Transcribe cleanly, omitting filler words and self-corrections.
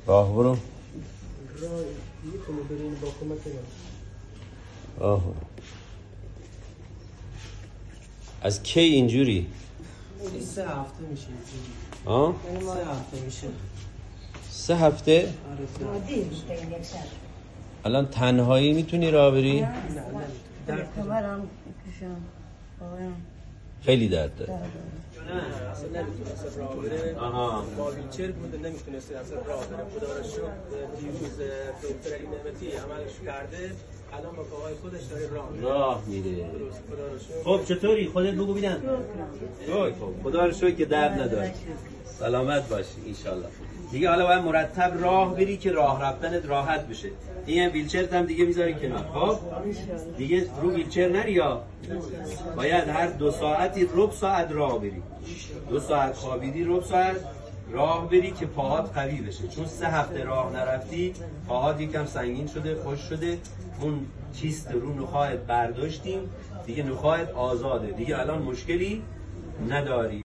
راه برو. آه. از کی اینجوری؟ 3 هفته میشه. آه؟ 3 هفته میشه. 3 هفته؟ الان تنهایی میتونی راه بری؟ نه. کمرم کشم. خیلی درد داره. نه اصلا نمیتونست راه بره. با ویلچر بود نمیتونست اصلا راه بره. خدا رو شکر دیروز دکتر علی نعمتی عملش کرده. الان با پاهای خودش داره راه میره. خدا رو شکر. خب چطوری؟ خودت بگو ببینم. خب خدا رو شکر که درد نداری. سلامت باشی انشالله. دیگه حالا باید مرتب راه بری که راه رفتنت راحت بشه. این ویلچرت هم دیگه میذاری کنار. خب دیگه رو ویلچر نری یا باید هر 2 ساعتی ربع ساعت راه بری. 2 ساعت خوابیدی ربع ساعت راه بری که پاهات قوی بشه، چون 3 هفته راه نرفتی پاهات یکم سنگین شده، خوش شده. اون چیست رو نخواهت برداشتیم دیگه، نخواهت آزاده دیگه، الان مشکلی نداری.